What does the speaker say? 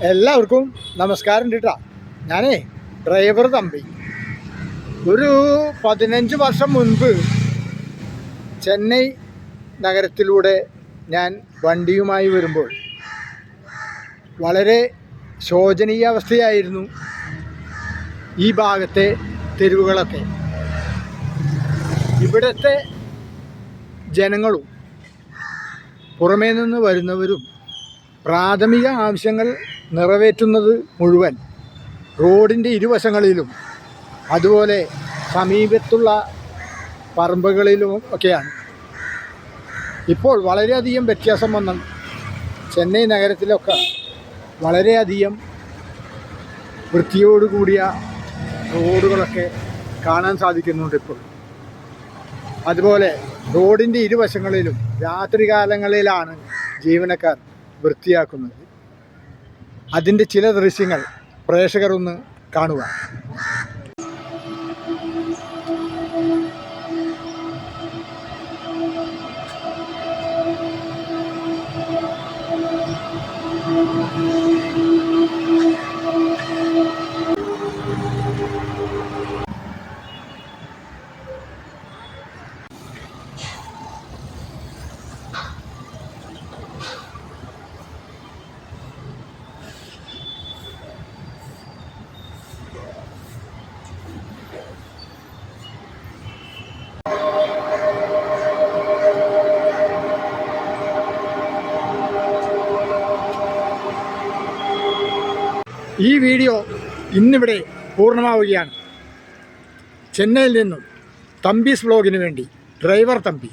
എല്ലാവർക്കും നമസ്കാരം കേട്ടാ. ഞാനേ ഡ്രൈവർ തമ്പി. ഒരു 15 വർഷം മുൻപ് ചെന്നൈ നഗരത്തിലൂടെ ഞാൻ വണ്ടിയുമായി വരുമ്പോൾ വളരെ ശോചനീയ അവസ്ഥയായിരുന്നു ഈ ഭാഗത്തെ തെരുവുകളൊക്കെ. ഇവിടുത്തെ ജനങ്ങളും പുറമേ നിന്ന് വരുന്നവരും പ്രാഥമിക ആവശ്യങ്ങൾ നിറവേറ്റുന്നത് മുഴുവൻ റോഡിൻ്റെ ഇരുവശങ്ങളിലും അതുപോലെ സമീപത്തുള്ള പറമ്പുകളിലും ഒക്കെയാണ്. ഇപ്പോൾ വളരെയധികം വ്യത്യാസം വന്നു. ചെന്നൈ നഗരത്തിലൊക്കെ വളരെയധികം വൃത്തിയോടുകൂടിയ റോഡുകളൊക്കെ കാണാൻ സാധിക്കുന്നുണ്ട് ഇപ്പോൾ. അതുപോലെ റോഡിൻ്റെ ഇരുവശങ്ങളിലും രാത്രികാലങ്ങളിലാണ് ജീവനക്കാർ വൃത്തിയാക്കുന്നത്. അതിൻ്റെ ചില ദൃശ്യങ്ങൾ പ്രേക്ഷകർ ഒന്ന് കാണുക. ഈ വീഡിയോ ഇന്നിവിടെ പൂർണ്ണമാവുകയാണ്. ചെന്നൈയിൽ നിന്നും തമ്പീസ് വ്ലോഗിന് വേണ്ടി ഡ്രൈവർ തമ്പി.